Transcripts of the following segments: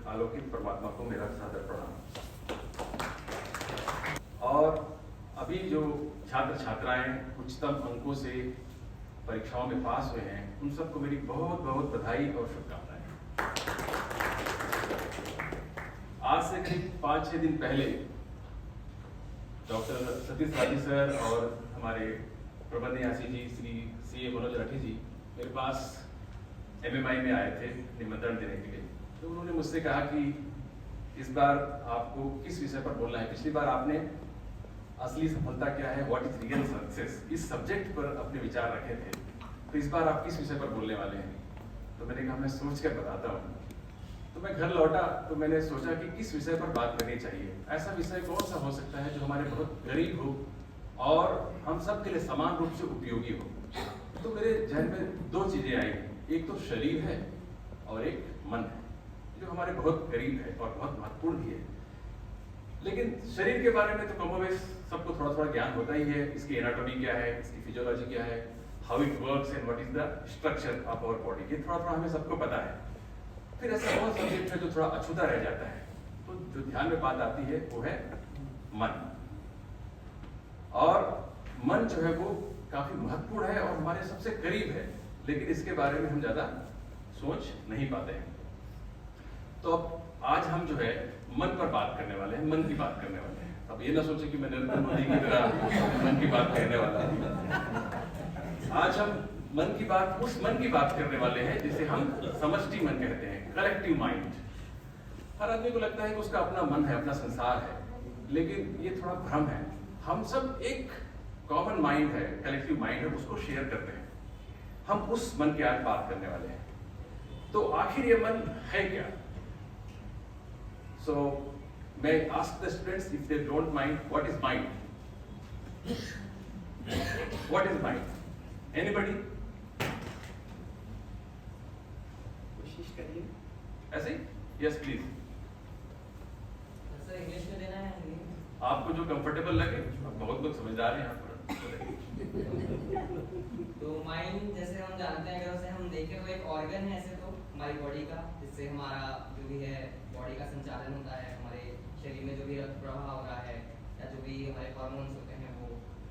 आलोकित परमात्मा को मेरा सादर प्रणाम। और अभी जो छात्र छात्राएं उच्चतम अंकों से परीक्षाओं में पास हुए हैं, उन सबको मेरी बहुत बहुत बधाई और शुभकामनाएं। आज से करीब 5-6 दिन पहले डॉक्टर सतीश राठी सर और हमारे प्रबंध न्यासी जी श्री CA मनोज राठी जी मेरे पास MMI में आए थे निमंत्रण देने के लिए। तो उन्होंने मुझसे कहा कि इस बार आपको किस विषय पर बोलना है। पिछली बार आपने असली सफलता क्या है, व्हाट इज रियल सक्सेस, इस सब्जेक्ट पर अपने विचार रखे थे। तो इस बार आप किस विषय पर बोलने वाले हैं? तो मैंने कहा मैं सोच कर बताता हूँ। तो मैं घर लौटा तो मैंने सोचा कि किस विषय पर बात करनी चाहिए। ऐसा विषय कौन सा हो सकता है जो हमारे बहुत करीब हो और हम सब के लिए समान रूप से उपयोगी हो। तो मेरे जहन में 2 चीजें आई, एक तो शरीर है और एक मन है, जो हमारे बहुत करीब है और बहुत महत्वपूर्ण भी है। लेकिन शरीर के बारे में तो कमोबेश सबको थोड़ा थोड़ा ज्ञान होता ही है। इसकी एनाटॉमी क्या है, इसकी फिजियोलॉजी क्या है, how it works and what is the structure of our body, ये थोड़ा थोड़ा हमें सबको पता है। फिर ऐसा बहुत सब्जेक्ट है जो थोड़ा अछूता रह जाता है। तो जो ध्यान में बात आती है वो है मन। और मन जो है वो काफी महत्वपूर्ण है और हमारे सबसे करीब है, लेकिन इसके बारे में हम ज्यादा सोच नहीं पाते हैं। तो अब आज हम जो है मन पर बात करने वाले हैं, मन की बात करने वाले हैं। अब ये ना सोचे कि मैं नरेंद्र मोदी की तरह मन की बात कहने वाला हूं। आज हम मन की बात, उस मन की बात करने वाले हैं जिसे हम समष्टि मन कहते हैं, कलेक्टिव माइंड। हर आदमी को लगता है कि उसका अपना मन है, अपना संसार है, लेकिन ये थोड़ा भ्रम है। हम सब एक कॉमन माइंड है, कलेक्टिव माइंड है, उसको शेयर करते हैं। हम उस मन की आज बात करने वाले हैं। तो आखिर ये मन है क्या? So, may I ask the students, if they don't mind, what is mind? What is mind? Anybody? कोशिश करिए। ऐसे? Yes, please. सर इंग्लिश में देना है हिंदी में? आपको जो कंफर्टेबल लगे। बहुत लोग समझदार हैं यहाँ पर। तो माइंड जैसे हम जानते हैं, अगर उसे हम देखें तो एक ऑर्गन है ऐसे तो हमारी बॉडी का, जिससे हमारा जो भी है बॉडी का संचालन होता है। हमारे शरीर में जो भी रक्त प्रवाह हो रहा है या जो भी हमारे हार्मोन्स होते हैं वो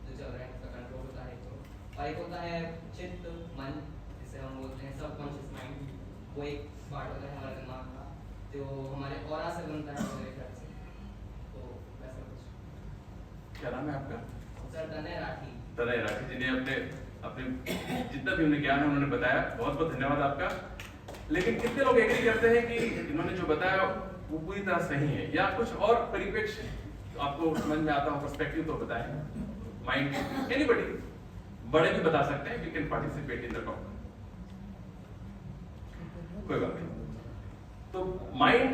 जो चल रहे हैं उसका कंट्रोल होता है। तो और एक होता है चित्त मन, जिसे हम बोलते हैं सबकॉन्शियस माइंड। वो एक पार्ट होता है हमारे दिमाग का जो हमारे ऑरा से बनता है मेरे ख्याल से। तो वैसा कुछ। क्या नाम है आपका? सर तनय राठी। तनय राठी जी ने अपने जितना भी उन्हें ज्ञान है उन्होंने बताया। बहुत बहुत धन्यवाद आपका। लेकिन कितने लोग एग्री करते हैं कि इन्होंने जो बताया वो पूरी तरह सही है, या कुछ और परिप्रेक्ष्य आपको समझ में आता हो, पर्सपेक्टिव तो बताएं। माइंड एनीबॉडी, बड़े भी बता सकते हैं, we can participate in the talk, कोई बात नहीं। तो माइंड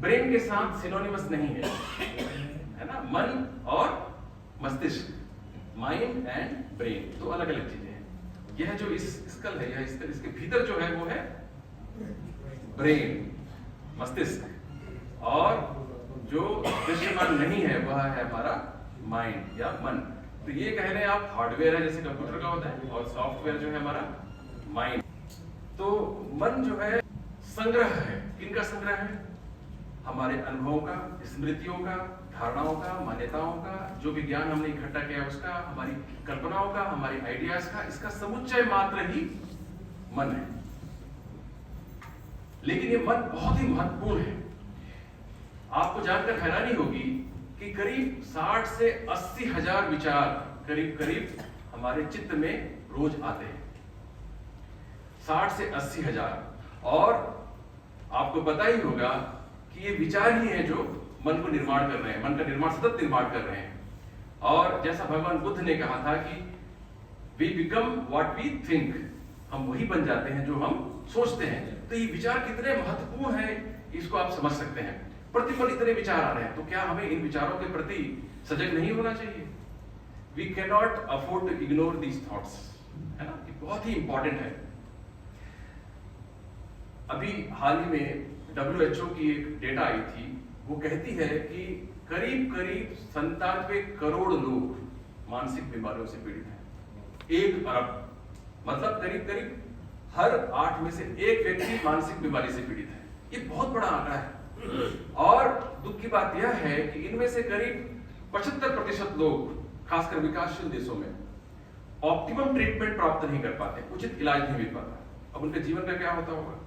ब्रेन के साथ सिनोनिमस नहीं है ना। मन और मस्तिष्क, माइंड एंड ब्रेन, तो अलग अलग चीजें हैं। यह जो इस स्कल है, यह इसके भीतर जो है वो है ब्रेन, मस्तिष्क, और जो दृश्यमान नहीं है वह है हमारा माइंड या मन। तो ये कह रहे हैं आप हार्डवेयर है जैसे कंप्यूटर का होता है, और सॉफ्टवेयर जो है हमारा माइंड। तो मन जो है संग्रह है। किनका संग्रह है? हमारे अनुभवों का, स्मृतियों का, धारणाओं का, मान्यताओं का, जो भी ज्ञान हमने इकट्ठा किया उसका, हमारी कल्पनाओं का, हमारी आइडियाज का, इसका समुच्चय मात्र ही मन है। लेकिन ये मन बहुत ही महत्वपूर्ण है। आपको जानकर हैरानी होगी कि करीब 60 से 80 हजार विचार करीब करीब हमारे चित्त में रोज आते हैं। 60 से 80 हजार। और आपको पता ही होगा कि ये विचार ही हैं जो मन को निर्माण कर रहे हैं, मन का निर्माण, सतत निर्माण कर रहे हैं। और जैसा भगवान बुद्ध ने कहा था कि we become what we think, हम वही बन जाते हैं जो हम सोचते हैं। तो ये विचार कितने महत्वपूर्ण है इसको आप समझ सकते हैं। प्रतिपल इतने विचार आ रहे हैं, तो क्या हमें इन विचारों के प्रति सजग नहीं होना चाहिए? We can not afford to ignore these thoughts, है ना। ये बहुत ही इंपॉर्टेंट है। अभी हाल ही में WHO की एक डेटा आई थी, वो कहती है कि करीब करीब 97 करोड़ लोग मानसिक बीमारियों से पीड़ित हैं। 1 अरब, मतलब करीब करीब हर 8 में से 1 व्यक्ति मानसिक बीमारी से पीड़ित है। ये बहुत बड़ा आंकड़ा है। और दुख की बात यह है कि इनमें से करीब 75% लोग, खासकर विकासशील देशों में, ऑप्टिमम ट्रीटमेंट प्राप्त नहीं कर पाते, उचित इलाज नहीं मिल पाता। अब उनके जीवन का क्या होता होगा?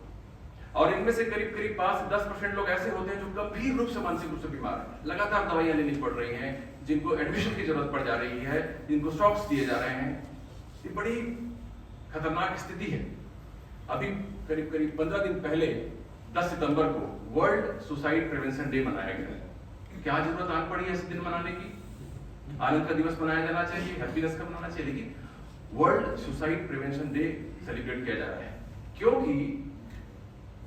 और इनमें से करीब 5 से 10% लोग ऐसे होते हैं जो गंभीर रूप से मानसिक रूप से बीमार हैं, लगातार दवाइयां लेनी पड़ रही हैं, जिनको एडमिशन की जरूरत पड़ जा रही है, जिनको शॉक्स दिए जा रहे हैं। ये बड़ी खतरनाक स्थिति है। अभी करीब 15 दिन पहले 10 सितंबर को वर्ल्ड सुसाइड प्रिवेंशन डे मनाया गया। क्या जरूरत आन पड़ी है इस दिन मनाने की? आनंद का दिवस मनाया जाना चाहिए, हैप्पीनेस का मनाना चाहिए, लेकिन world suicide prevention day celebrate किया जा रहा है क्योंकि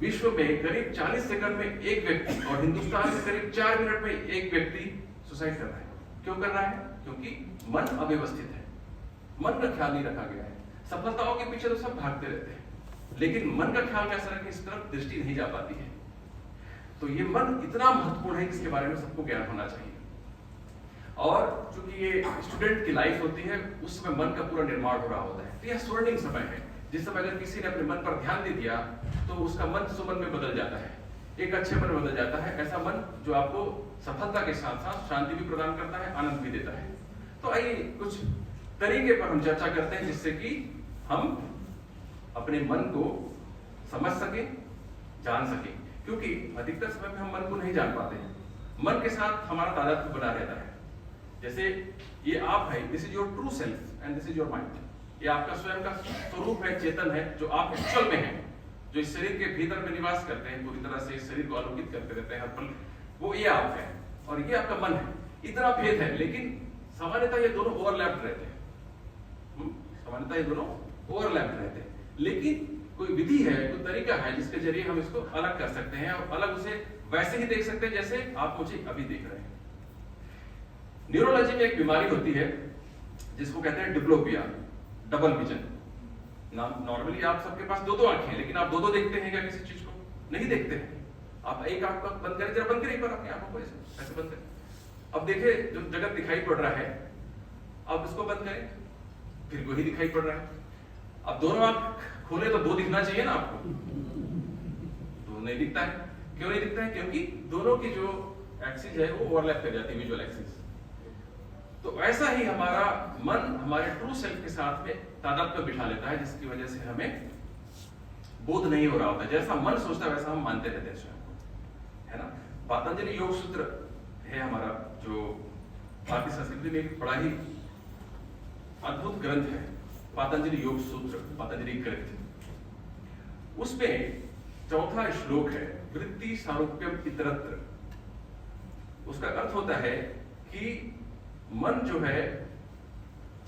विश्व में करीब 40 सेकंड में एक व्यक्ति और हिंदुस्तान में करीब 4 मिनट में एक व्यक्ति सुसाइड कर रहा है। क्यों कर रहा है? क्योंकि मन अव्यवस्थित है, मन का ख्याल नहीं रखा गया है। सफलताओं के पीछे तो सब भागते रहते हैं, लेकिन मन का ख्याल कैसा रखें इस तरफ दृष्टि नहीं जा पाती है। तो ये मन इतना महत्वपूर्ण है कि इसके बारे में सबको ज्ञान होना चाहिए। और चूंकि ये स्टूडेंट की लाइफ होती है, उस समय मन का पूरा निर्माण हो रहा होता है, तो यह स्वर्णिम समय है जिस समय अगर किसी ने अपने मन पर ध्यान दे दिया तो उसका मन सुमन में बदल जाता है, एक अच्छे मन में बदल जाता है। ऐसा मन जो आपको सफलता के साथ साथ शांति भी प्रदान करता है, आनंद भी देता है। तो आइए कुछ तरीके पर हम चर्चा करते हैं जिससे कि हम अपने मन को समझ सके, जान सके, क्योंकि अधिकतर समय में हम मन को नहीं जान पाते हैं। मन के साथ हमारा तादात्म्य बना रहता है। जैसे ये आप है, this is your true self and this is your mind. ये आपका स्वयं का स्वरूप है, चेतन है, जो आप एक्चुअल में है, जो इस शरीर के भीतर में निवास करते हैं, पूरी तरह से इस शरीर को आलोकित करते रहते हैं हर पल, वो ये आप है और ये आपका मन है। इतना भेद है, लेकिन सामान्यतः ये दोनों ओवरलैप्ड रहते हैं। सामान्यतः ये दोनों ओवरलैप्ड रहते हैं, लेकिन कोई विधि है, कोई तरीका है जिसके जरिए हम इसको अलग कर सकते हैं और अलग उसे वैसे ही देख सकते हैं जैसे आप मुझे अभी देख रहे हैं। न्यूरोलॉजी में एक बीमारी होती है जिसको कहते हैं डिप्लोपिया, डबल विजन। नॉर्मली आप सबके पास 2 आंखें हैं, लेकिन आप 2 देखते हैं क्या किसी चीज को? नहीं देखते हैं। आप एक आंख बंद करें, जरा बंद करें एक बार अपनी आंखों को, ऐसे बंद करें। अब देखिए जो जगत दिखाई पड़ रहा है, अब इसको बंद करें, फिर वही दिखाई पड़ रहा है। अब दोनों आंख खोले तो 2 दिखना चाहिए ना आपको, 2 नहीं दिखता है। क्यों नहीं दिखता है? क्योंकि दोनों की जो एक्सिस है वो ओवरलैप कर जाती है, विजुअल एक्सिस। तो ऐसा ही हमारा मन हमारे ट्रू सेल्फ के साथ में तादात्म्य बिठा लेता है, जिसकी वजह से हमें बोध नहीं हो रहा होता। जैसा मन सोचता है वैसा हम मानते रहते हैं स्वयं को, है ना। पतंजलि योग सूत्र है हमारा, जो भारतीय संस्कृति में एक बड़ा ही अद्भुत ग्रंथ है, पतंजलि योग सूत्र, पतंजलि ग्रंथ। उसमें 4था श्लोक है, वृत्ति सारूप्यम इतरत्र। उसका अर्थ होता है कि मन जो है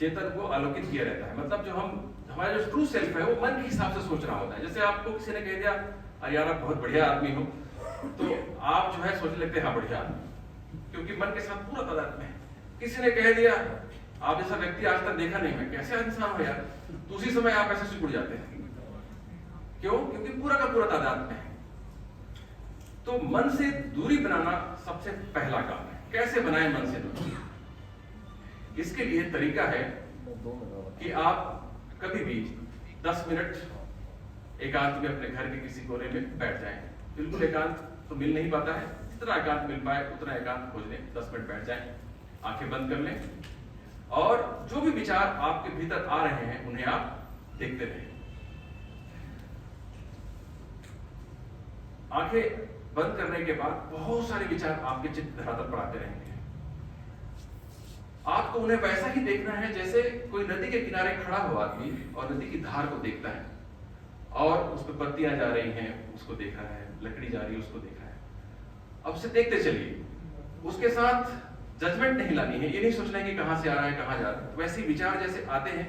चेतन को आलोकित किया रहता है। मतलब जो हमारा जो ट्रू सेल्फ है वो मन के हिसाब से सोच रहा होता है। जैसे आपको किसी ने कह दिया अरे यार आप बहुत बढ़िया आदमी हो, तो आप जो है सोचने लगते हैं हाँ बढ़िया आदमी, क्योंकि मन के साथ पूरा तादात्म्य है। किसी ने कह दिया आप जैसा व्यक्ति आज तक देखा नहीं है, कैसे इंसान हो यार, तो उसी समय आप ऐसे सिकुड़ जाते हैं। क्यों? क्योंकि पूरा का पूरा तादात्म्य है। तो मन से दूरी बनाना सबसे पहला काम है। कैसे बनाए मन से दूरी? इसके लिए तरीका है कि आप कभी भी 10 मिनट एकांत में अपने घर के किसी कोने में बैठ जाएं। बिल्कुल एकांत तो मिल नहीं पाता है, जितना एकांत मिल पाए उतना एकांत खोज लें। 10 मिनट बैठ जाएं, आंखें बंद कर लें और जो भी विचार आपके भीतर आ रहे हैं उन्हें आप देखते रहें। आंखें बंद करने के बाद बहुत सारे विचार आपके चित्त धरातल पर आते रहेंगे। आपको उन्हें वैसा ही देखना है जैसे कोई नदी के किनारे खड़ा हुआ आदमी और नदी की धार को देखता है, और उस पर पत्तियां जा रही हैं उसको देख रहा है, लकड़ी जा रही है उसको देख रहा है। अब उसे देखते चलिए, उसके साथ जजमेंट नहीं लानी है, ये नहीं सोचना है कि कहां से आ रहा है कहां जा रहा है। वैसे विचार जैसे आते हैं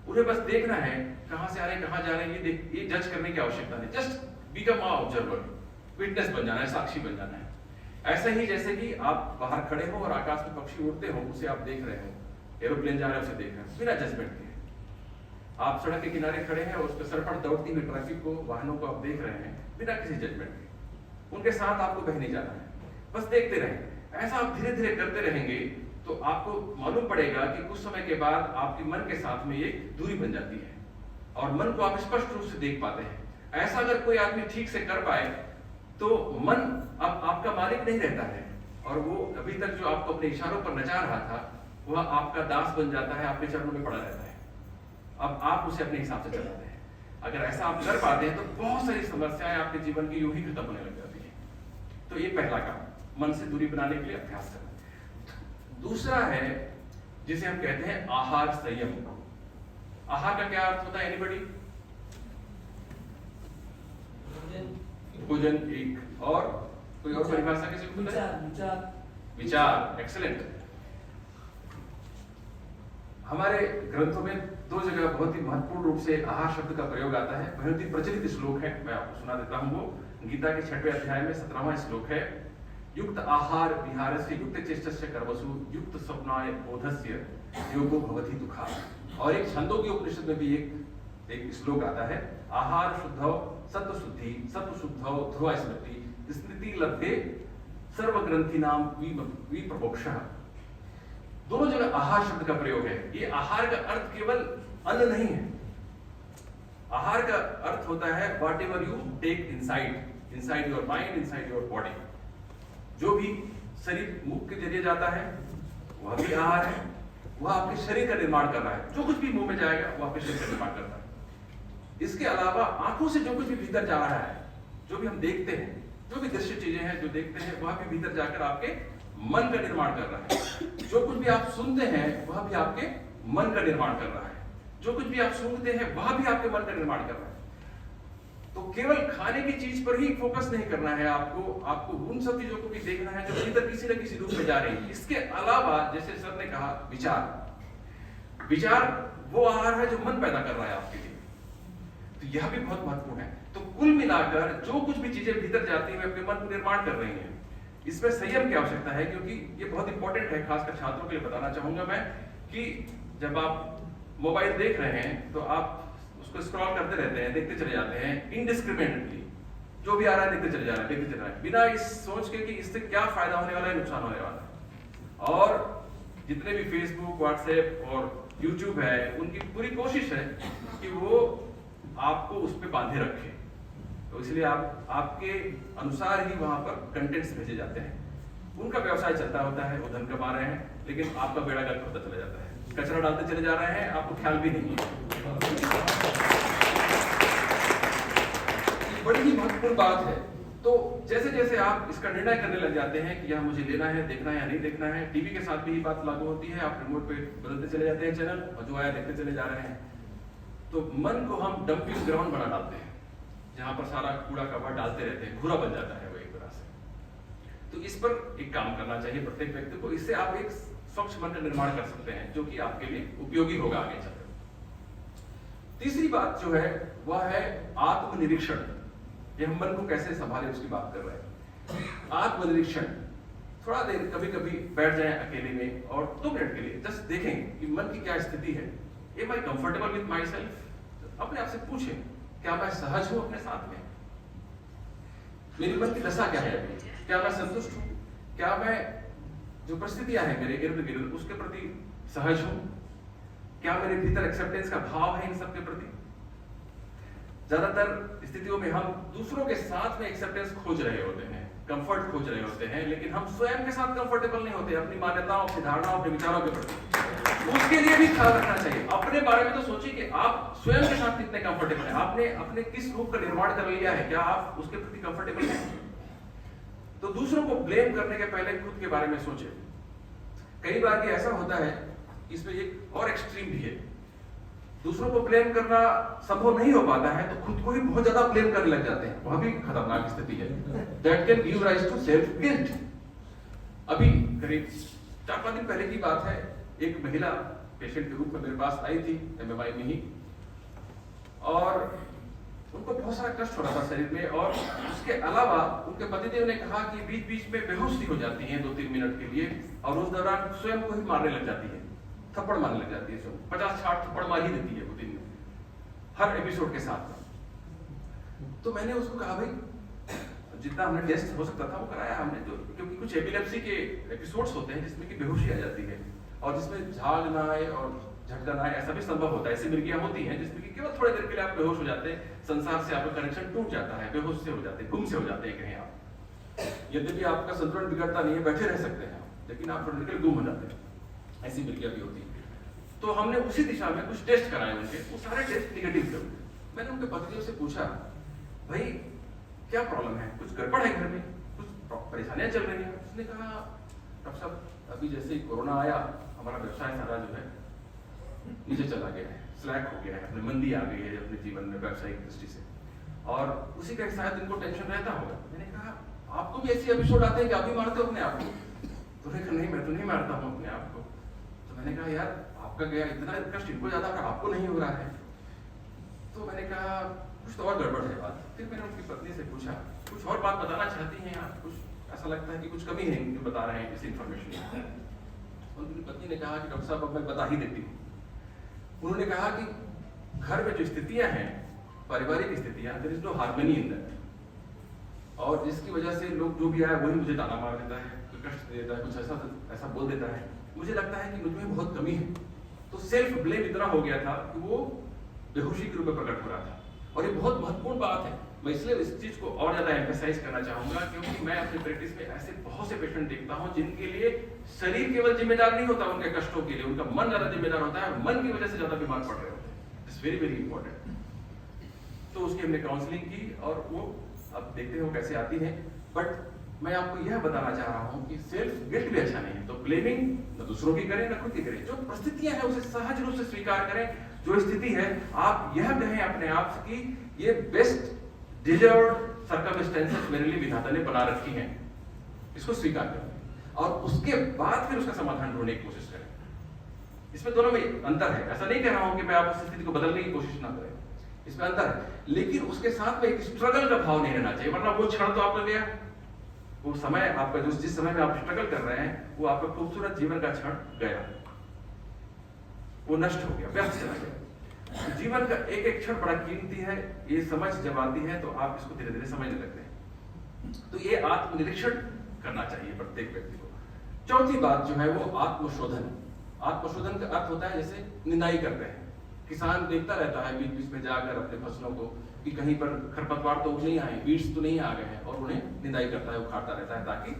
उन्हें बस देखना है, कहां से आ रहे हैं कहां जा रहे हैं ये जज करने की आवश्यकता नहीं। Just become a observer, witness बन जाना है, साक्षी बन जाना है। ऐसे ही जैसे कि आप बाहर खड़े हो और आकाश में पक्षी उड़ते हो, उसे आप देख रहे हो, एरोप्लेन जा रहा है उसे देख रहे हो, बिना जजमेंट के। आप सड़क के किनारे खड़े हैं और उस पर सड़क दौड़ती हुई ट्रैफिक को, वाहनों को आप देख रहे हैं बिना किसी जजमेंट के। उनके साथ आपको कहीं नहीं जाना है, बस देखते रहें। ऐसा आप धीरे धीरे करते रहेंगे तो आपको मालूम पड़ेगा कि कुछ समय के बाद आपके मन के साथ में एक दूरी बन जाती है और मन को आप स्पष्ट रूप से देख पाते हैं। ऐसा अगर कोई आदमी ठीक से कर पाए तो मन अब आपका मालिक नहीं रहता है, और वो अभी तक जो आपको अपने इशारों पर नचा रहा था वह आपका दास बन जाता है, आपके चरणों में पड़ा रहता है। अब आप उसे अपने हिसाब से चलाते हैं। अगर ऐसा आप कर पाते हैं तो बहुत सारी समस्याएं आपके जीवन की यूं ही खत्म होने लग जाती है। तो ये पहला काम, मन से दूरी बनाने के लिए अभ्यास करना। दूसरा है जिसे हम कहते हैं आहार संयम। आहार का क्या अर्थ होता है एनीबॉडी? भोजन एक, और कोई और परिभाषा किसी को पता है? विचार। एक्सीलेंट। हमारे ग्रंथों में दो जगह बहुत ही महत्वपूर्ण रूप से आहार शब्द का प्रयोग आता है। बहुत ही प्रचलित श्लोक है, मैं आपको सुना देता हूं। वो गीता के 6वें अध्याय में 17वां श्लोक है। युक्त आहार विहारस्य युक्त चेष्टस्य कर्मसु युक्त स्वप्नाय बोधस्य योगो भवति दुःखा। और एक छंदोग्य उपनिषद में भी एक श्लोक आता है, आहार शुद्धौ सत्व शुद्धि सत्व शुद्धौ ध्रुव स्मृति स्मृति लब्धे सर्व ग्रंथि नाम विप्रमोक्षः। दोनों जगह आहार शब्द का प्रयोग है। ये आहार का अर्थ केवल अन्न नहीं है। आहार का अर्थ होता है whatever you take inside your mind, inside your body. जो भी शरीर मुख के जरिए जाता है वह भी आहार है। वह आपके शरीर का निर्माण कर रहा है। जो कुछ भी मुंह में जाएगा वह आपके शरीर का निर्माण करता है। इसके अलावा आंखों से जो कुछ भी भीतर जा रहा है, जो भी हम देखते हैं, जो भी दृश्य चीजें हैं जो देखते हैं, वह भी भीतर जाकर आपके मन का निर्माण कर रहा है। जो कुछ भी आप सुनते हैं वह भी आपके मन का निर्माण कर रहा है। जो कुछ भी आप सूंघते हैं वह भी आपके मन का निर्माण कर रहा है। तो केवल खाने की चीज पर ही फोकस नहीं करना है आपको उन सब चीजों को भी देखना है जो भीतर किसी न किसी रूप में जा रही है। इसके अलावा जैसे सर ने कहा, विचार वो आहार है जो मन पैदा कर रहा है आपके लिए। तो यह भी बहुत महत्वपूर्ण है। तो कुल मिलाकर जो कुछ भी चीजें भीतर जाती हैं अपने मन को निर्माण कर रही हैं। इसमें संयम की आवश्यकता है, क्योंकि ये बहुत इंपॉर्टेंट है। खासकर छात्रों के लिए बताना चाहूंगा मैं कि जब आप मोबाइल देख रहे हैं तो आप उसको स्क्रॉल करते रहते हैं, देखते चले जाते हैं इनडिस्क्रिमिनेटली। जो भी आ रहा है देखते चले जा रहे हैं, बिना इस सोच के कि इससे क्या फायदा होने वाला है, नुकसान होने वाला है। और जितने भी फेसबुक, व्हाट्सएप और यूट्यूब है, उनकी पूरी कोशिश है कि वो आपको उस पर बांधे रखे। तो इसलिए आपके अनुसार ही वहां पर कंटेंट्स भेजे जाते हैं। उनका व्यवसाय चलता होता है, वो धन कमा रहे हैं, लेकिन आपका बेड़ा गर्क होता चला जाता है। कचरा डालते चले जा रहे हैं, आपको ख्याल भी नहीं है। बड़ी ही महत्वपूर्ण बात है। तो जैसे जैसे आप इसका निर्णय करने लग जाते हैं कि यह मुझे लेना है, देखना है या नहीं देखना है, टीवी के साथ भी ये बात लागू होती है। आप रिमोट पे बदलते चले जाते हैं चैनल, और जो आया देखते चले जा रहे हैं। तो मन को हम डंपिंग ग्राउंड बना डालते हैं, जहां पर सारा कूड़ा कबाड़ डालते रहते हैं, घूरा बन जाता है वो एक तरह से। तो इस पर एक काम करना चाहिए प्रत्येक व्यक्ति को। इससे आप एक स्वच्छ मन का निर्माण कर सकते हैं, जो कि आपके लिए उपयोगी होगा आगे चलकर। तीसरी बात जो है वह है आत्मनिरीक्षण। ये हम मन को कैसे संभाले उसकी बात कर रहे हैं। आत्मनिरीक्षण, थोड़ा देर कभी कभी बैठ जाएं अकेले में और 2 मिनट के लिए जस्ट देखें कि मन की क्या स्थिति है। Am I comfortable with myself? अपने आप से पूछें, क्या मैं सहज हूं अपने साथ में? मेरी मन की दशा क्या है अभी? क्या मैं संतुष्ट हूं? क्या मैं जो परिस्थितियां हैं मेरे इर्द गिर्द उसके प्रति सहज हूं? क्या मेरे भीतर एक्सेप्टेंस का भाव है इन सब के प्रति? ज्यादातर स्थितियों में हम दूसरों के साथ में एक्सेप्टेंस खोज रहे होते हैं, कंफर्ट खोज रहे होते हैं, लेकिन हम स्वयं के साथ कंफर्टेबल नहीं होते अपनी मान्यताओं, अपनी धारणाओं, अपने विचारों के प्रति। उसके लिए भी ख्याल रखना चाहिए। अपने बारे में तो सोचिए कि आप स्वयं के साथ कितने कंफर्टेबल हैं, आपने अपने किस रूप का निर्माण कर लिया है, क्या आप उसके प्रति कंफर्टेबल हैं? तो दूसरों को ब्लेम करने के पहले खुद के बारे में सोचें। कई बार ये ऐसा होता है, इसमें एक और एक्सट्रीम भी है, दूसरों को ब्लेम करना संभव नहीं हो पाता है तो खुद को ही बहुत ज्यादा ब्लेम करने लग जाते हैं। वह भी खतरनाक स्थिति है। That can give rise to self guilt। अभी करीब 4-5 दिन पहले की बात है, एक महिला पेशेंट के रूप में मेरे पास आई थी MMI में ही, और उनको बहुत सारा कष्ट हो रहा था शरीर में, और उसके अलावा उनके पतिदेव ने कहा कि बीच बीच में बेहोश हो जाती हैं 2-3 मिनट के लिए, और उस दौरान स्वयं को ही मारने लग जाती है, थप्पड़ मारने लग जाती है। 50-60 थप्पड़ मार ही देती है वो दिन में, हर एपिसोड के साथ में। तो मैंने उसको कहा, भाई जितना हमने टेस्ट हो सकता था वो कराया हमने, जो क्योंकि कुछ एपिलेप्सी के एपिसोड्स होते हैं जिसमें कि बेहोशी आ जाती है और जिसमें झाग ना आए और झटका ना आए, ऐसा भी संभव होता है। ऐसी मिर्गियां होती हैं जिसमें कि केवल थोड़ी देर के लिए आप बेहोश हो जाते हैं, संसार से आपका कनेक्शन टूट जाता है, बेहोश से हो जाते हैं, गुम से हो जाते हैं कहीं आप। यद्यपि आपका संतुलन बिगड़ता नहीं है, बैठे रह सकते हैं आप, लेकिन आप थोड़ी देर के लिए गुम हो जाते हैं। ऐसी मिर्गियां भी होती है। तो हमने उसी दिशा में कुछ टेस्ट कराए उनके, वो सारे टेस्ट निगेटिव थे। मैंने उनके पत्नियों से पूछा, भाई क्या प्रॉब्लम है, कुछ गड़बड़ है घर में, कुछ परेशानियां चल रही हैं? उसने कहा, डॉक्टर साहब अभी जैसे ही कोरोना आया, हमारा व्यवसाय सारा जो है नीचे चला गया है, स्लैक हो गया है, अपनी मंदी आ गई है अपने जीवन में व्यावसायिक दृष्टि से, और उसी का शायद इनको टेंशन रहता होगा। मैंने कहा, आपको भी ऐसे एपिसोड आते हैं कि आप भी मारते हो अपने आप को? तो कहा, नहीं मैं तो नहीं मारता हूँ अपने आप को। तो मैंने कहा, यार आपका गया इतना कष्ट इनको ज्यादा और आपको नहीं हो रहा है। तो मैंने कहा, कुछ तो और गड़बड़ है बात। फिर मैंने उनकी पत्नी से पूछा, कुछ और बात बताना चाहती हैं आप? कुछ ऐसा लगता है कि कुछ कमी है जो बता रहे हैं इस इंफॉर्मेशन। उनकी पत्नी ने कहा कि डॉक्टर साहब अब मैं बता ही देती हूँ। उन्होंने कहा कि घर में जो स्थितियां हैं, पारिवारिक स्थितियां, there is no harmony in that, और जिसकी वजह से लोग जो भी आए वही मुझे ताना मार देता है, कोई कष्ट देता है, कुछ ऐसा बोल देता है। मुझे लगता है कि मुझमें बहुत कमी है। तो सेल्फ ब्लेम इतना हो गया था कि वो बेहोशी के रूप में प्रकट हो रहा था। और ये बहुत महत्वपूर्ण बात है, मैं इसलिए इस चीज को और ज्यादा एम्फेसाइज करना चाहूंगा, क्योंकि मैं अपनी प्रैक्टिस में ऐसे बहुत से पेशेंट देखता हूं जिनके लिए शरीर केवल जिम्मेदार नहीं होता उनके कष्टों के लिए, उनका मन ज्यादा जिम्मेदार होता है, और मन की वजह से ज्यादा बीमार पड़ रहे होते हैं। It's very very important. तो उसकी हमने काउंसलिंग की, और वो अब देखते हो कैसे आती है। बट मैं आपको यह बताना चाह रहा हूं कि सेल्फ गिल्ट भी अच्छा नहीं है। तो ब्लेमिंग न दूसरों की करें न खुद की करें। जो परिस्थितियां हैं उसे सहज रूप से स्वीकार करें। जो स्थिति है, आप यह कहें अपने आप से कि ये बेस्ट डिजर्व्ड सर्कमस्टेंसेस मेरे लिए विधाता ने बना रखी हैं, इसको स्वीकार करें, और उसके बाद फिर उसका समाधान ढूंढने की कोशिश करें। इसमें दोनों में अंतर है। ऐसा नहीं कह रहा हूं कि मैं आप उस स्थिति को बदलने की कोशिश ना करें, इसमें अंतर है। लेकिन उसके साथ में एक स्ट्रगल का भाव नहीं रहना चाहिए, वरना वो क्षण तो आपका गया, वो समय आपका जिस समय में आप स्ट्रगल कर रहे हैं, वो आपका खूबसूरत जीवन का क्षण गया, वो नष्ट हो गया, व्यर्थ चला गया। तो जीवन का एक एक क्षण बड़ा कीमती है। ये समझ जब आती है तो आप इसको धीरे धीरे समझने लगते हैं। तो ये आत्मनिरीक्षण करना चाहिए प्रत्येक व्यक्ति को। चौथी बात जो है वो आत्मशोधन। आत्मशोधन का अर्थ होता है जैसे निंदाई करते हैं। किसान देखता रहता है बीच बीच में जाकर अपने फसलों को कि कहीं पर खरपतवार तो नहीं आए, बीड्स तो नहीं आ गए हैं, और उन्हें निंदाई करता है, उखाड़ता रहता है ताकि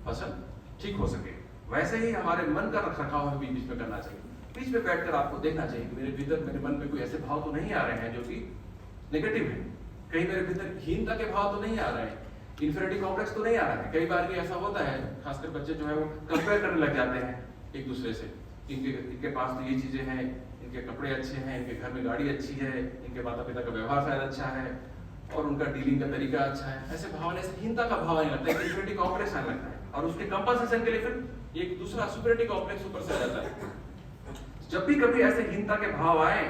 फसल ठीक हो सके। वैसे ही हमारे मन का रखरखाव हमें बीच बीच में करना चाहिए। बीच में बैठकर आपको देखना चाहिए कि मेरे भीतर, मेरे मन में कोई ऐसे भाव तो नहीं आ रहे हैं जो कि नेगेटिव है। कहीं मेरे भीतर हीनता के भाव तो नहीं आ रहे हैं, इंफीरियरिटी कॉम्प्लेक्स तो नहीं आ रहा है। कई बार भी ऐसा होता है, खासकर बच्चे जो है वो कंपेयर करने लग जाते हैं एक दूसरे से। इनके पास तो ये चीजें हैं, इनके कपड़े अच्छे हैं, इनके घर में गाड़ी अच्छी है, इनके माता पिता का व्यवहार शायद अच्छा है, और उनका डीलिंग का तरीका अच्छा है। ऐसे भावने से हीनता का भाव आने लगता है, इंफीरियरिटी कॉम्प्लेक्स आने लगता है, और उसके कंपनसेशन के लिए फिर एक दूसरा सुपीरियरिटी कॉम्प्लेक्स ऊपर से आ जाता है। जब भी कभी ऐसे हीनता के भाव आए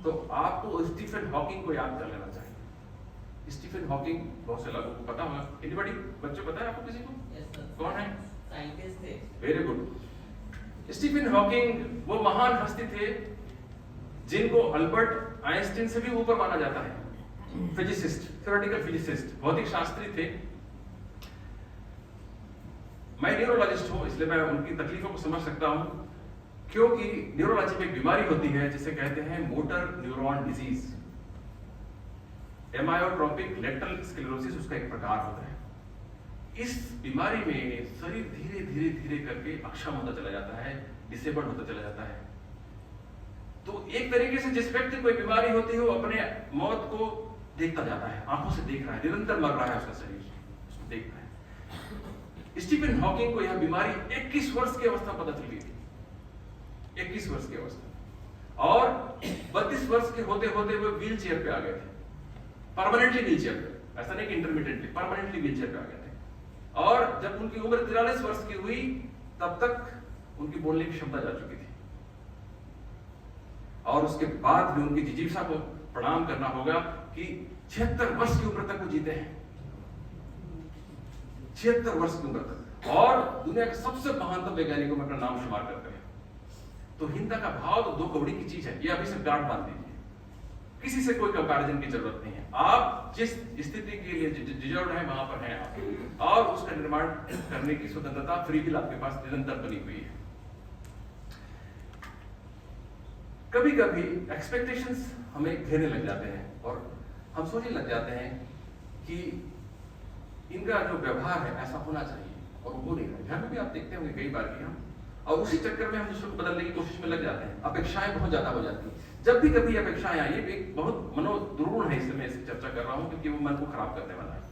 तो आपको स्टीफन हॉकिंग को याद कर लेना चाहिए। स्टीफन हॉकिंग बहुत से लोगों को पता होगा। एनीबॉडी, बच्चों पता है आपको किसी को? Yes, कौन है? साइंटिस्ट थे। Very good. स्टीफन हॉकिंग वो महान हस्ती थे जिनको अल्बर्ट आइंस्टीन से भी ऊपर माना जाता है। फिजिसिस्ट, थ्योरेटिकल फिजिसिस्ट, भौतिक शास्त्री थे। मैं न्यूरोलॉजिस्ट हूं, इसलिए मैं उनकी तकलीफों को समझ सकता हूं, क्योंकि न्यूरोलॉजी में एक बीमारी होती है जिसे कहते हैं motor neuron disease. Amyotrophic lateral sclerosis उसका एक प्रकार होता है। इस बीमारी में शरीर धीरे धीरे धीरे करके अक्षम होता चला जाता है, डिसेबल्ड होता चला जाता है। तो एक तरीके से जिस व्यक्ति को बीमारी होती है वो अपने मौत को देखता जाता है, आंखों से देख रहा है, निरंतर मर रहा है उसका शरीर, उसको देख रहा है। स्टीफन हॉकिंग को यह बीमारी 21 वर्ष की अवस्था पता चल गई थी। 21 वर्ष की अवस्था, और 32 वर्ष के होते होते वो व्हील चेयर पे आ गए थे, परमानेंटली व्हील चेयर पे, ऐसा नहीं कि इंटरमिटेंटली, परमानेंटली व्हील चेयर पे आ गए थे। और जब उनकी उम्र 43 वर्ष की हुई तब तक उनकी बोलने की क्षमता जा चुकी थी, और उसके बाद भी उनकी जिजीविका को प्रणाम करना होगा कि 76 वर्ष की उम्र तक वो जीते हैं। 76 वर्ष की उम्र तक, और दुनिया के सबसे महानतम वैज्ञानिकों में अपना नाम शुमार करते हैं। तो हिंसा का भाव तो 2 कौड़ी की चीज है, ये अभी से गांठ बांध दीजिए। किसी से कोई कंपैरिजन की जरूरत नहीं है। आप जिस स्थिति के लिए डिजर्व है वहां पर हैं आप, और उसका निर्माण करने की स्वतंत्रता फ्री विल आपके पास निरंतर बनी हुई है। कभी कभी एक्सपेक्टेशंस हमें घेरने लग जाते हैं और हम सोचने लग जाते हैं कि इनका जो व्यवहार है ऐसा होना चाहिए और वो नहीं है। घर में भी आप देखते होंगे कई बार कि हम, और उसी चक्कर में हम दूसरों को बदलने की कोशिश में लग जाते हैं। अपेक्षाएं बहुत ज्यादा हो जाती हैं। जब भी कभी अपेक्षाएं आई, एक बहुत मनोदुर्गुण है, इसलिए मैं इसकी चर्चा कर रहा हूं क्योंकि वो मन को खराब करने वाला है।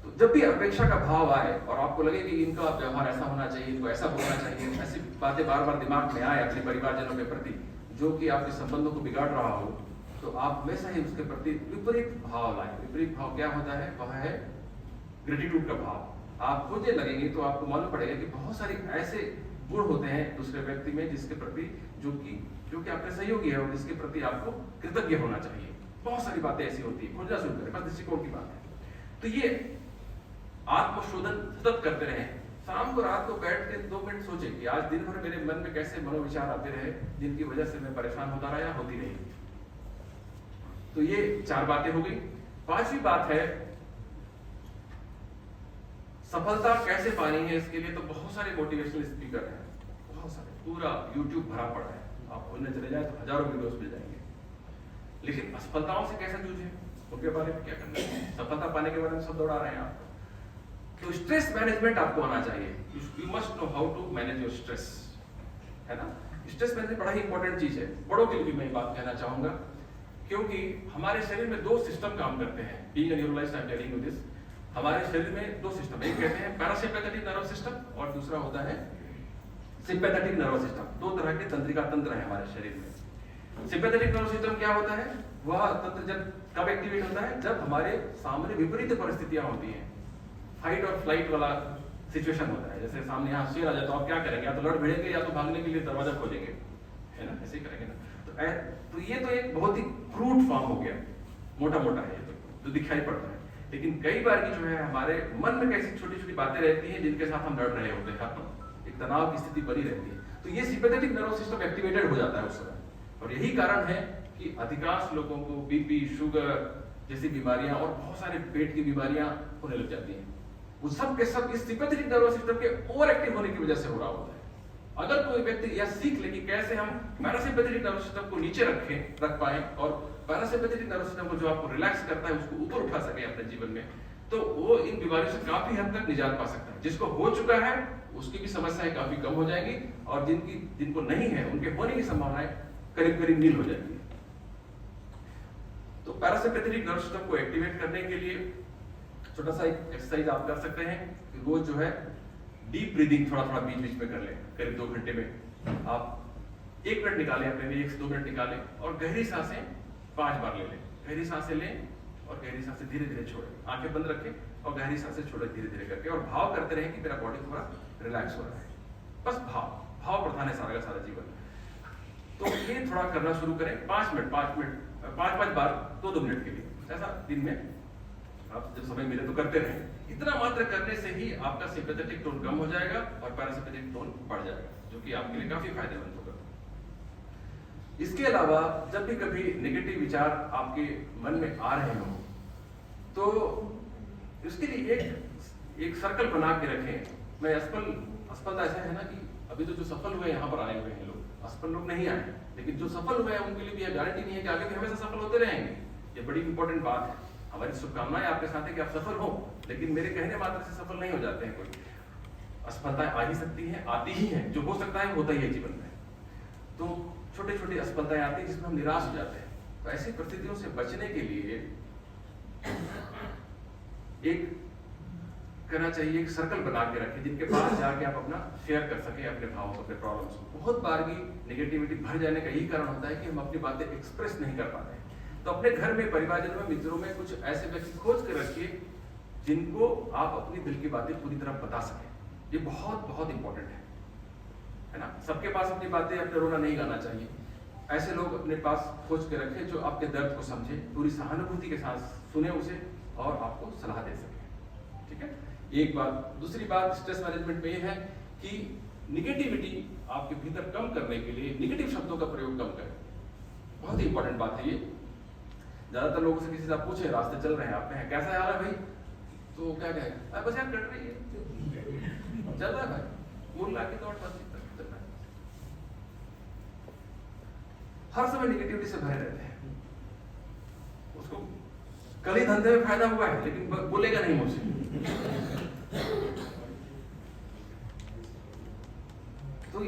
तो जब भी अपेक्षा का भाव आए और आपको लगे कि इनका व्यवहार ऐसा होना चाहिए, इनको ऐसा बोलना चाहिए, ऐसी बातें बार बार दिमाग में आए अपने परिवारजनों के प्रति जो कि आपके संबंधों को बिगाड़ रहा हो, तो आप हमेशा ही उसके प्रति विपरीत भाव लाएं। विपरीत भाव क्या होता है? वह है ग्रेटिट्यूड का भाव। आप खोजने लगेंगे तो आपको मालूम पड़ेगा कि बहुत सारे ऐसे गुण होते हैं दूसरे व्यक्ति में जिसके प्रति जो कि आपके सहयोगी है और जिसके प्रति आपको कृतज्ञ होना चाहिए। बहुत सारी बातें ऐसी होती है, खोजना शुरू करें, बस दृष्टिकोण की बात है। तो ये आत्मशोधन सतत करते रहे। शाम को रात को बैठ के 2 मिनट सोचे कि आज दिन भर मेरे मन में कैसे मनोविचार आते रहे जिनकी वजह से मैं परेशान होता रहा या होती रही। तो ये 4 बातें हो गई। 5वीं बात है सफलता कैसे पानी है। इसके लिए तो बहुत सारे मोटिवेशनल स्पीकर हैं, बहुत सारे, पूरा YouTube भरा पड़ा है। आप खोलने चले जाए तो हजारों वीडियोस मिल जाएंगे। लेकिन असफलताओं से कैसे जूझे, उनके बारे में क्या करना है? सफलता पाने के बारे में सब दौड़ा रहे हैं आपको। तो स्ट्रेस मैनेजमेंट आपको आना चाहिए। You must know how to manage your stress, है ना। स्ट्रेस मैनेजमेंट बड़ा ही इंपॉर्टेंट चीज है। बड़ों के लिए भी मैं बात कहना चाहूंगा क्योंकि हमारे शरीर में 2 सिस्टम काम करते हैं। Being a neurologist I am telling you this. हमारे शरीर में 2 सिस्टम, एक कहते हैं पैरासिम्पैथेटिक नर्वस सिस्टम और दूसरा होता है सिंपैथेटिक नर्वस सिस्टम। 2 तरह के तंत्रिका तंत्र है हमारे शरीर में। सिंपैथेटिक नर्वस सिस्टम क्या होता है? वह तंत्र जब कब एक्टिवेट होता है? जब हमारे सामने विपरीत परिस्थितियां होती हैं, फाइट और फ्लाइट वाला सिचुएशन होता है। जैसे सामने यहाँ शेर आ जाए तो आप क्या करेंगे? या तो लड़ भिड़ेंगे या तो भागने के लिए दरवाजा खोलेंगे, है ना, ऐसे ही करेंगे ना। तो ये तो एक बहुत ही क्रूड फॉर्म हो गया, मोटा मोटा है ये तो दिखाई पड़ता है। लेकिन कई बार की जो है हमारे मन में कैसी छोटी छोटी बातें रहती हैं जिनके साथ हम लड़ रहे होते हैं, एक तनाव की स्थिति बनी रहती है। तो ये सिंपैथेटिक नर्वस सिस्टम एक्टिवेटेड हो जाता है उस समय। और यही कारण है कि अधिकांश लोगों को बीपी, शुगर जैसी बीमारियां और बहुत सारे पेट की बीमारियां होने लग जाती हैं। वो सब के सब इस सिंपैथेटिक नर्वस सिस्टम के ओवर एक्टिव होने की वजह से हो रहा होता है। अगर कोई व्यक्ति यह सीख ले कि कैसे हम पैरासिम्पैथेटिक नर्वस सिस्टम को नीचे रख पाए और पैरासिम्पैथेटिक नर्वस सिस्टम को जो आपको रिलैक्स करता है उसको ऊपर उठा सके अपने जीवन में, तो वो इन बीमारियों से काफी हद तक निजात पा सकता है। जिसको हो चुका है उसकी भी समस्याएं काफी कम हो जाएंगी और जिनको नहीं है उनके होने की संभावनाएं करीब करीब नील हो जाएंगी। तो पैरासिम्पैथेटिक नर्वस सिस्टम को एक्टिवेट करने के लिए छोटा सा एक एक्सरसाइज आप कर सकते हैं। रोज जो है डीप ब्रीदिंग थोड़ा थोड़ा बीच बीच में कर लें। करीब 2 घंटे में आप 1 मिनट निकालें, अपने लिए 1 से 2 मिनट निकालें और गहरी सांसें 5 बार ले लें। गहरी सांसें लें और गहरी सांसें धीरे धीरे छोड़ें। आंखें बंद रखें और गहरी सांसें छोड़ें धीरे धीरे करके, और भाव करते रहें कि मेरा बॉडी थोड़ा रिलैक्स हो रहा है। बस भाव प्रधान है सारा का सारा जीवन। तो ये थोड़ा करना शुरू करें। 5 बार 2-2 मिनट के लिए, ऐसा दिन में आप जब समय मिले तो करते रहें। इतना मात्र करने से ही आपका सिंपैथेटिक टोन कम हो जाएगा और पैरासिम्पैथेटिक टोन बढ़ जाएगा, जो कि आपके लिए काफी फायदेमंद होगा। इसके अलावा जब भी कभी नेगेटिव विचार आपके मन में आ रहे हो तो इसके लिए एक सर्कल बना के रखें। मैं असफलता ऐसा है ना कि अभी तो जो सफल हुए यहाँ पर आए हुए हैं लोग, असफल लोग नहीं आए, लेकिन जो सफल हुए हैं उनके लिए भी यह गारंटी नहीं है कि आगे भी हमेशा सफल होते रहेंगे। ये बड़ी इंपॉर्टेंट बात है। हमारी शुभकामनाएं आपके साथ है कि आप सफल हो, लेकिन मेरे कहने मात्र से सफल नहीं हो जाते हैं। कोई असफलताएं आ ही सकती हैं, आती ही हैं। जो हो सकता है होता ही है जीवन में। तो छोटे छोटे असफलताएं आती हैं जिसमें हम निराश हो जाते हैं। तो ऐसी परिस्थितियों से बचने के लिए एक करना चाहिए, एक सर्कल बना के रखें जिनके पास जाके आप अपना शेयर कर सकें अपने भावों को, अपने प्रॉब्लम्स को। बहुत बार की नेगेटिविटी भर जाने का यही कारण होता है कि हम अपनी बातें एक्सप्रेस नहीं कर पाते हैं। तो अपने घर में, परिवारजनों में, मित्रों में कुछ ऐसे व्यक्ति खोज कर रखिए जिनको आप अपनी दिल की बातें पूरी तरह बता सकें। ये बहुत बहुत इंपॉर्टेंट है ना। सबके पास अपनी बातें, अपने रोना नहीं गाना चाहिए। ऐसे लोग अपने पास खोज के रखें जो आपके दर्द को समझे, पूरी सहानुभूति के साथ सुने उसे और आपको सलाह दे सके। ठीक है, एक बात। दूसरी बात स्ट्रेस मैनेजमेंट में ये है कि निगेटिविटी आपके भीतर कम करने के लिए नेगेटिव शब्दों का प्रयोग कम करें। बहुत ही इंपॉर्टेंट बात है ये। ज्यादातर लोगों से किसी से आप पूछे, रास्ते चल रहे हैं, आप कहें कैसा हाल है भाई, तो क्या कहें, बस यार कट रही है, चल रहा है भाई, मूल लाके दौड़ बातचीत करना है। हर समय निगेटिविटी से भरे रहते हैं। उसको कल ही धंधे में फायदा हुआ है लेकिन बोलेगा नहीं मुझसे। तो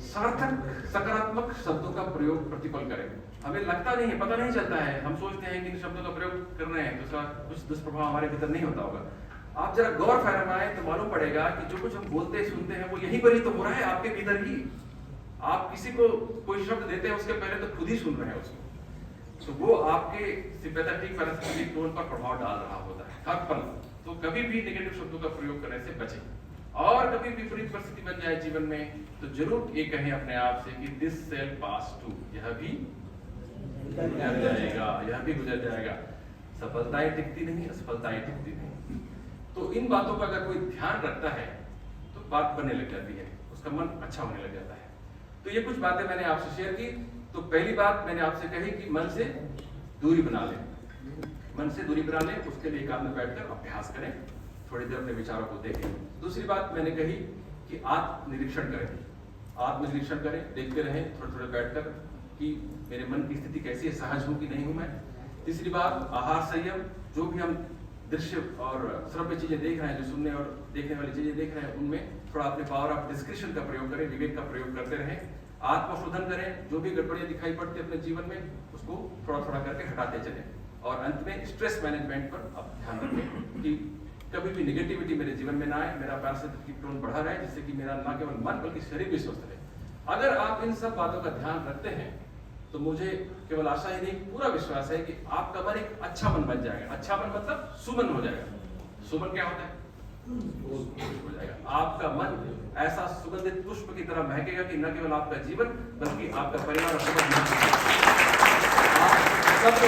सार्थक सकारात्मक शब्दों का प्रयोग प्रतिपल करें। हमें लगता नहीं है, पता नहीं चलता है, हम सोचते हैं कि इन शब्दों का प्रयोग कर रहे हैं तो उसका कुछ दुष्प्रभाव हमारे भीतर नहीं होता होगा। आप जरा गौर फरमाएं तो मालूम पड़ेगा कि जो कुछ हम बोलते सुनते हैं वो यहीं पर ही तो हो रहा है, आपके भीतर ही। आप किसी को कोई शब्द देते हैं उसके पहले तो खुद ही सुन रहे हैं उसको, तो वो आपके सिंपैथेटिक पैरासिम्पैथेटिक टोन पर प्रभाव डाल रहा होता है हर पल। तो कभी भी नेगेटिव शब्दों का प्रयोग करने से बचें। और कभी विपरीत परिस्थिति बन जाए जीवन में तो जरूर ये कहें अपने आप से कि दिस शैल पास टू, यह भी गुजर जाएगा, यह भी गुजर जाएगा। सफलताएं टिकती नहीं, असफलताएं टिकती नहीं। तो इन बातों का अगर कोई ध्यान रखता है तो बात बनने लग जाती है, उसका मन अच्छा होने लग जाता है। तो ये कुछ बातें मैंने आपसे शेयर की। तो पहली बात मैंने आपसे कही कि मन से दूरी बना लें, मन से दूरी बना लें, उसके लिए एकांत में बैठकर अभ्यास करें, थोड़ी देर अपने विचारों को देखें। दूसरी बात मैंने कही कि आत्मनिरीक्षण करें, आत्मनिरीक्षण करें, देखते रहें थोड़े थोड़े बैठकर कि मेरे मन की स्थिति कैसी है, सहज हूं कि नहीं हूं मैं। तीसरी बात आहार संयम, जो भी हम दृश्य और श्रव्य चीजें देख रहे हैं, जो सुनने और देखने वाली चीजें देख रहे हैं, उनमें थोड़ा अपने पावर ऑफ डिस्क्रिप्शन का प्रयोग करें, विवेक का प्रयोग करते रहें। आत्मशोधन करें, जो भी गड़बड़ियां दिखाई पड़ती है अपने जीवन में उसको थोड़ा थोड़ा करके हटाते चलें। और अंत में स्ट्रेस मैनेजमेंट पर आप ध्यान रखें कि कभी भी निगेटिविटी मेरे जीवन में ना आए, मेरा पैरासिम्पैथेटिक टोन बढ़ा रहे, जिससे कि मेरा ना केवल मन बल्कि शरीर भी स्वस्थ रहे। अगर आप इन सब बातों का ध्यान रखते हैं तो मुझे केवल आशा ही नहीं, पूरा विश्वास है कि आपका मन एक अच्छा मन बन जाएगा। अच्छा मन मतलब सुमन हो जाएगा। सुमन क्या होता है? हो जाएगा। आपका मन ऐसा सुगंधित पुष्प की तरह महकेगा कि न केवल आपका जीवन बल्कि आपका परिवार और सब